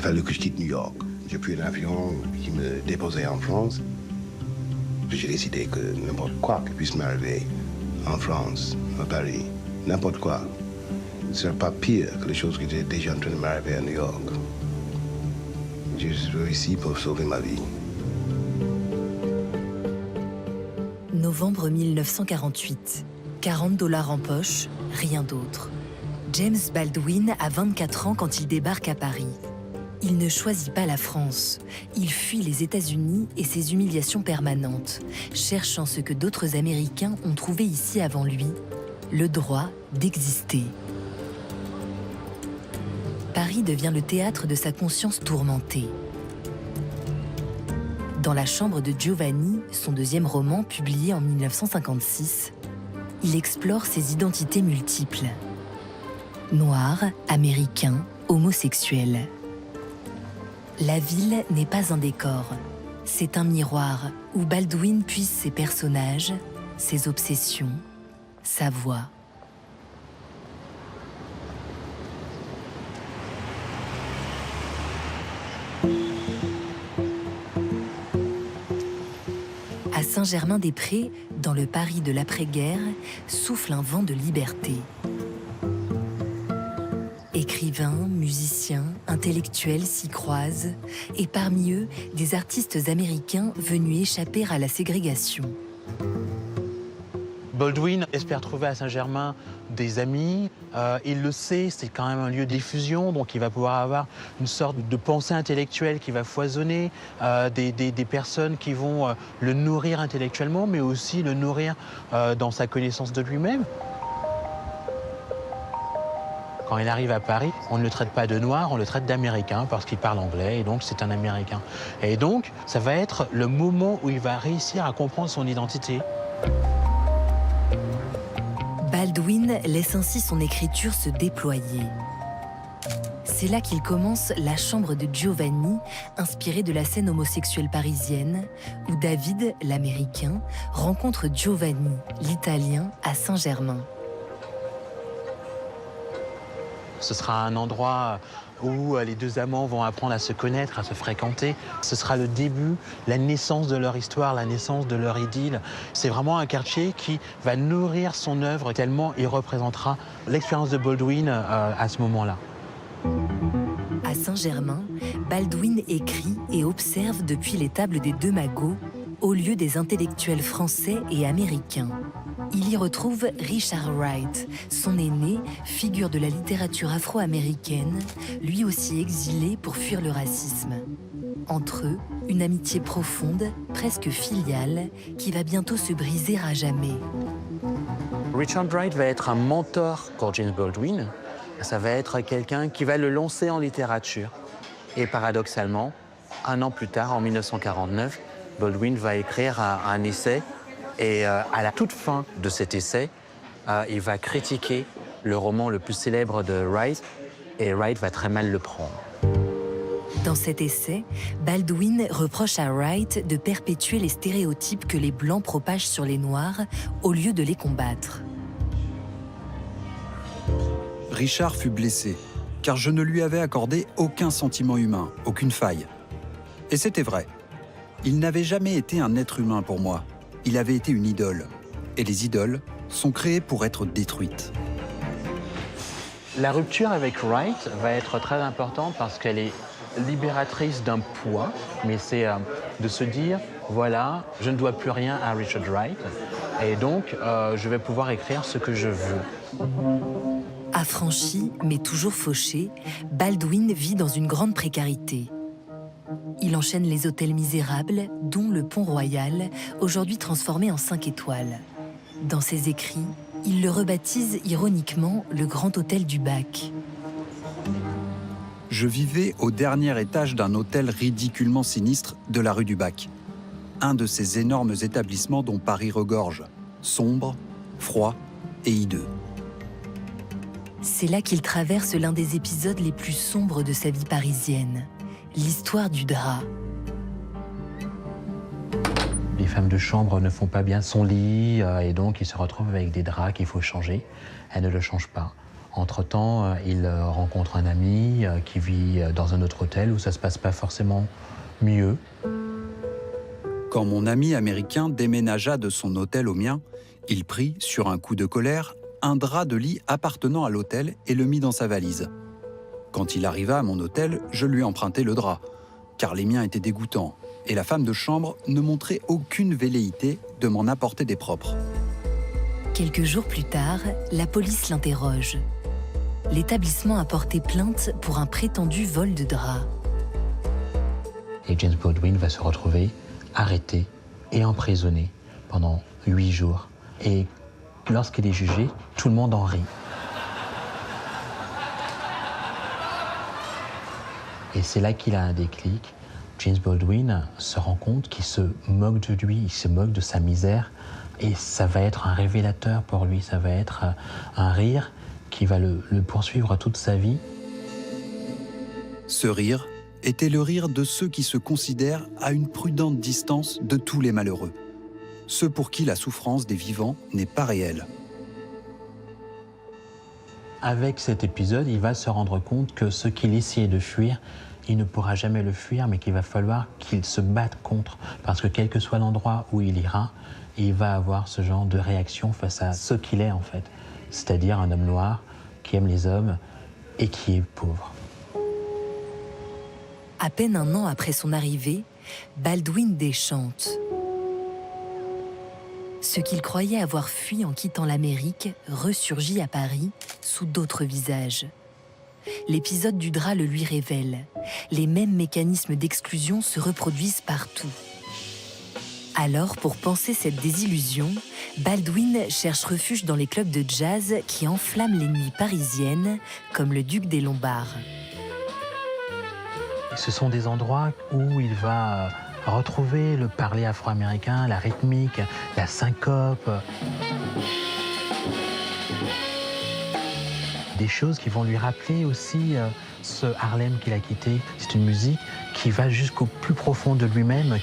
fallu que je quitte New York. J'ai pris un avion qui me déposait en France. J'ai décidé que n'importe quoi qui puisse m'arriver en France, à Paris, n'importe quoi, ne serait pas pire que les choses qui étaient déjà en train de m'arriver à New York. Je suis ici pour sauver ma vie. Novembre 1948. 40 $ en poche, rien d'autre. James Baldwin a 24 ans quand il débarque à Paris. Il ne choisit pas la France. Il fuit les États-Unis et ses humiliations permanentes, cherchant ce que d'autres Américains ont trouvé ici avant lui, le droit d'exister. Paris devient le théâtre de sa conscience tourmentée. Dans La chambre de Giovanni, son deuxième roman publié en 1956, il explore ses identités multiples. Noir, américain, homosexuel. La ville n'est pas un décor, c'est un miroir où Baldwin puise ses personnages, ses obsessions, sa voix. À Saint-Germain-des-Prés, dans le Paris de l'après-guerre, souffle un vent de liberté. Écrivains, musiciens, intellectuels s'y croisent, et parmi eux, des artistes américains venus échapper à la ségrégation. Baldwin espère trouver à Saint-Germain des amis. Il le sait, c'est quand même un lieu de diffusion, donc il va pouvoir avoir une sorte de pensée intellectuelle qui va foisonner, des personnes qui vont le nourrir intellectuellement, mais aussi le nourrir dans sa connaissance de lui-même. Quand il arrive à Paris, on ne le traite pas de noir, on le traite d'américain parce qu'il parle anglais et donc c'est un américain. Et donc, ça va être le moment où il va réussir à comprendre son identité. Baldwin laisse ainsi son écriture se déployer. C'est là qu'il commence La chambre de Giovanni, inspirée de la scène homosexuelle parisienne, où David, l'Américain, rencontre Giovanni, l'Italien, à Saint-Germain. Ce sera un endroit où les deux amants vont apprendre à se connaître, à se fréquenter. Ce sera le début, la naissance de leur histoire, la naissance de leur idylle. C'est vraiment un quartier qui va nourrir son œuvre tellement il représentera l'expérience de Baldwin à ce moment-là. À Saint-Germain, Baldwin écrit et observe depuis les tables des deux magots, au lieu des intellectuels français et américains. Il y retrouve Richard Wright, son aîné, figure de la littérature afro-américaine, lui aussi exilé pour fuir le racisme. Entre eux, une amitié profonde, presque filiale, qui va bientôt se briser à jamais. Richard Wright va être un mentor pour James Baldwin. Ça va être quelqu'un qui va le lancer en littérature. Et paradoxalement, un an plus tard, en 1949, Baldwin va écrire un essai. Et à la toute fin de cet essai, il va critiquer le roman le plus célèbre de Wright, et Wright va très mal le prendre. Dans cet essai, Baldwin reproche à Wright de perpétuer les stéréotypes que les Blancs propagent sur les Noirs au lieu de les combattre. Richard fut blessé, car je ne lui avais accordé aucun sentiment humain, aucune faille. Et c'était vrai. Il n'avait jamais été un être humain pour moi. Il avait été une idole. Et les idoles sont créées pour être détruites. La rupture avec Wright va être très importante parce qu'elle est libératrice d'un poids, mais c'est de se dire, voilà, je ne dois plus rien à Richard Wright, et donc je vais pouvoir écrire ce que je veux. Affranchi, mais toujours fauché, Baldwin vit dans une grande précarité. Il enchaîne les hôtels misérables, dont le Pont Royal, aujourd'hui transformé en 5 étoiles. Dans ses écrits, il le rebaptise ironiquement le Grand Hôtel du Bac. Je vivais au dernier étage d'un hôtel ridiculement sinistre de la rue du Bac. Un de ces énormes établissements dont Paris regorge, sombre, froid et hideux. C'est là qu'il traverse l'un des épisodes les plus sombres de sa vie parisienne. L'histoire du drap. Les femmes de chambre ne font pas bien son lit et donc il se retrouve avec des draps qu'il faut changer. Elle ne le change pas. Entre-temps, il rencontre un ami qui vit dans un autre hôtel où ça se passe pas forcément mieux. Quand mon ami américain déménagea de son hôtel au mien, il prit, sur un coup de colère, un drap de lit appartenant à l'hôtel et le mit dans sa valise. Quand il arriva à mon hôtel, je lui empruntai le drap, car les miens étaient dégoûtants, et la femme de chambre ne montrait aucune velléité de m'en apporter des propres. Quelques jours plus tard, la police l'interroge. L'établissement a porté plainte pour un prétendu vol de draps. Et James Baldwin va se retrouver arrêté et emprisonné pendant 8 jours. Et lorsqu'il est jugé, tout le monde en rit. Et c'est là qu'il a un déclic. James Baldwin se rend compte qu'il se moque de lui, il se moque de sa misère. Et ça va être un révélateur pour lui, ça va être un rire qui va le poursuivre toute sa vie. Ce rire était le rire de ceux qui se considèrent à une prudente distance de tous les malheureux, ceux pour qui la souffrance des vivants n'est pas réelle. Avec cet épisode, il va se rendre compte que ce qu'il essayait de fuir, il ne pourra jamais le fuir, mais qu'il va falloir qu'il se batte contre. Parce que quel que soit l'endroit où il ira, il va avoir ce genre de réaction face à ce qu'il est en fait. C'est-à-dire un homme noir qui aime les hommes et qui est pauvre. À peine un an après son arrivée, Baldwin déchante. Ce qu'il croyait avoir fui en quittant l'Amérique ressurgit à Paris sous d'autres visages. L'épisode du drap le lui révèle. Les mêmes mécanismes d'exclusion se reproduisent partout. Alors, pour panser cette désillusion, Baldwin cherche refuge dans les clubs de jazz qui enflamment les nuits parisiennes, comme le Duc des Lombards. Ce sont des endroits où il va retrouver le parler afro-américain, la rythmique, la syncope. Des choses qui vont lui rappeler aussi ce Harlem qu'il a quitté. C'est une musique qui va jusqu'au plus profond de lui-même.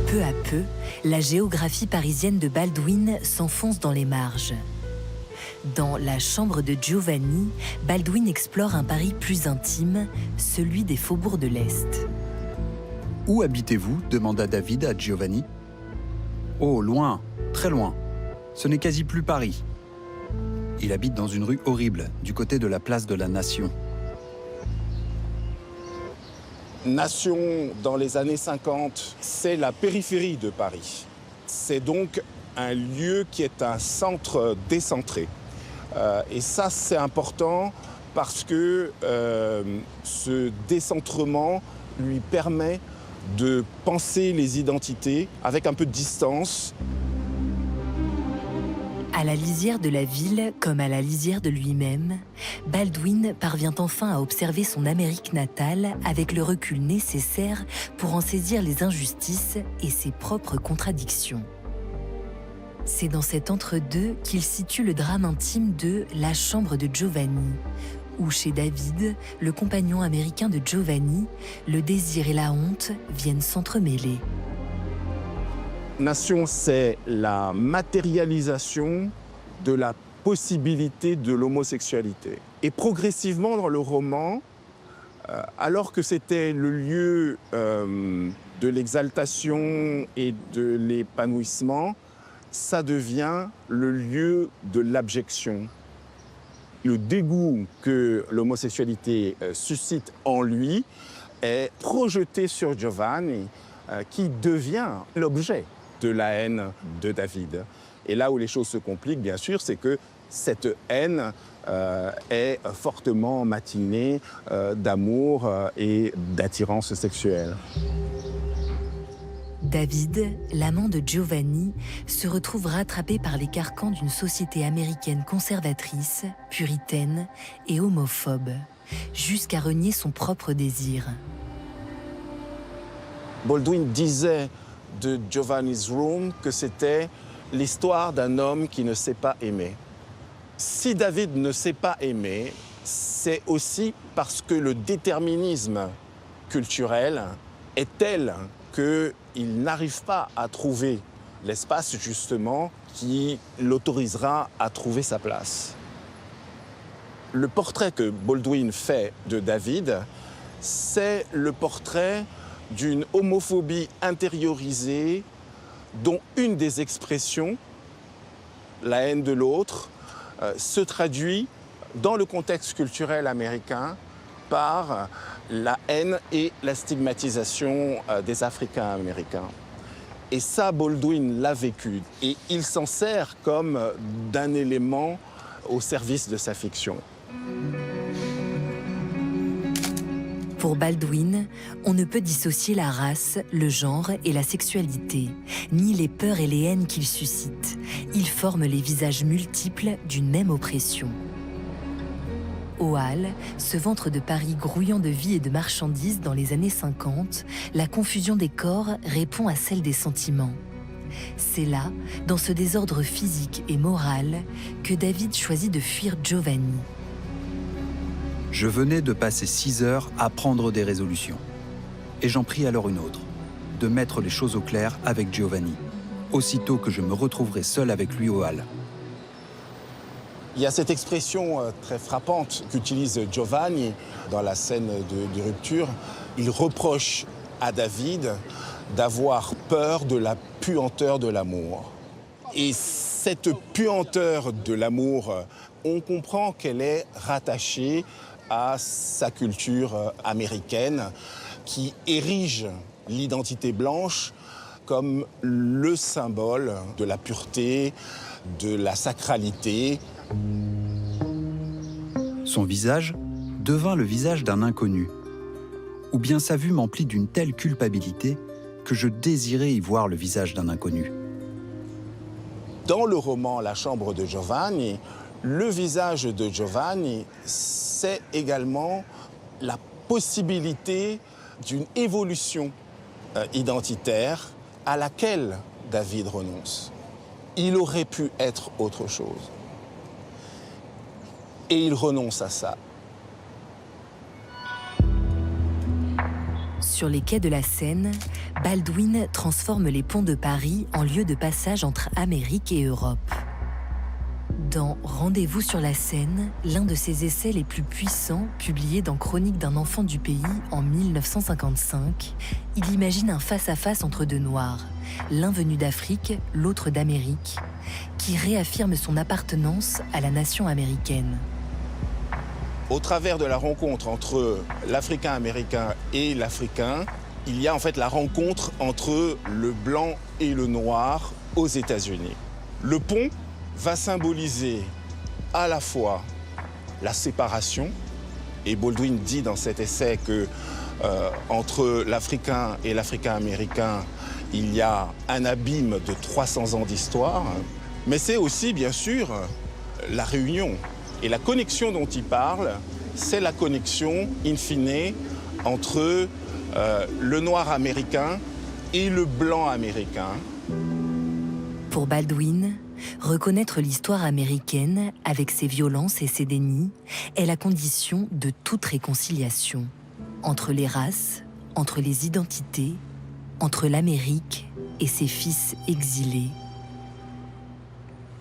Peu à peu, la géographie parisienne de Baldwin s'enfonce dans les marges. Dans La chambre de Giovanni, Baldwin explore un Paris plus intime, celui des faubourgs de l'Est. « Où habitez-vous » demanda David à Giovanni. « Oh, loin, très loin. Ce n'est quasi plus Paris. Il habite dans une rue horrible, du côté de la place de la Nation. » Nation, dans les années 50, c'est la périphérie de Paris. C'est donc un lieu qui est un centre décentré. Et ça, c'est important parce que ce décentrement lui permet de penser les identités avec un peu de distance. À la lisière de la ville, comme à la lisière de lui-même, Baldwin parvient enfin à observer son Amérique natale avec le recul nécessaire pour en saisir les injustices et ses propres contradictions. C'est dans cet entre-deux qu'il situe le drame intime de La chambre de Giovanni, où chez David, le compagnon américain de Giovanni, le désir et la honte viennent s'entremêler. Nation, c'est la matérialisation de la possibilité de l'homosexualité. Et progressivement dans le roman, alors que c'était le lieu de l'exaltation et de l'épanouissement, ça devient le lieu de l'abjection. Le dégoût que l'homosexualité suscite en lui est projeté sur Giovanni, qui devient l'objet de la haine de David. Et là où les choses se compliquent, bien sûr, c'est que cette haine est fortement matinée d'amour et d'attirance sexuelle. David, l'amant de Giovanni, se retrouve rattrapé par les carcans d'une société américaine conservatrice, puritaine et homophobe, jusqu'à renier son propre désir. Baldwin disait de Giovanni's Room que c'était l'histoire d'un homme qui ne sait pas aimer. Si David ne sait pas aimer, c'est aussi parce que le déterminisme culturel est tel qu'il n'arrive pas à trouver l'espace justement qui l'autorisera à trouver sa place. Le portrait que Baldwin fait de David, c'est le portrait d'une homophobie intériorisée dont une des expressions, la haine de l'autre, se traduit dans le contexte culturel américain par la haine et la stigmatisation des Africains américains. Et ça, Baldwin l'a vécu. Et il s'en sert comme d'un élément au service de sa fiction. Pour Baldwin, on ne peut dissocier la race, le genre et la sexualité, ni les peurs et les haines qu'ils suscitent. Ils forment les visages multiples d'une même oppression. Aux Halles, ce ventre de Paris grouillant de vie et de marchandises dans les années 50, la confusion des corps répond à celle des sentiments. C'est là, dans ce désordre physique et moral, que David choisit de fuir Giovanni. Je venais de passer 6 heures à prendre des résolutions. Et j'en pris alors une autre, de mettre les choses au clair avec Giovanni, aussitôt que je me retrouverai seul avec lui aux Halles. Il y a cette expression très frappante qu'utilise Giovanni dans la scène de rupture. Il reproche à David d'avoir peur de la puanteur de l'amour. Et cette puanteur de l'amour, on comprend qu'elle est rattachée à sa culture américaine qui érige l'identité blanche comme le symbole de la pureté, de la sacralité. Son visage devint le visage d'un inconnu. Ou bien sa vue m'emplit d'une telle culpabilité que je désirais y voir le visage d'un inconnu. Dans le roman La chambre de Giovanni, le visage de Giovanni, c'est également la possibilité d'une évolution identitaire à laquelle David renonce. Il aurait pu être autre chose. Et il renonce à ça. Sur les quais de la Seine, Baldwin transforme les ponts de Paris en lieu de passage entre Amérique et Europe. Dans Rendez-vous sur la Seine, l'un de ses essais les plus puissants, publié dans Chronique d'un enfant du pays en 1955, il imagine un face-à-face entre deux Noirs, l'un venu d'Afrique, l'autre d'Amérique, qui réaffirme son appartenance à la nation américaine. Au travers de la rencontre entre l'Africain américain et l'Africain, il y a en fait la rencontre entre le blanc et le noir aux États-Unis. Le pont va symboliser à la fois la séparation, et Baldwin dit dans cet essai que entre l'Africain et l'Africain américain, il y a un abîme de 300 ans d'histoire, mais c'est aussi bien sûr la réunion. Et la connexion dont il parle, c'est la connexion, in fine, entre le noir américain et le blanc américain. Pour Baldwin, reconnaître l'histoire américaine, avec ses violences et ses dénis, est la condition de toute réconciliation. Entre les races, entre les identités, entre l'Amérique et ses fils exilés.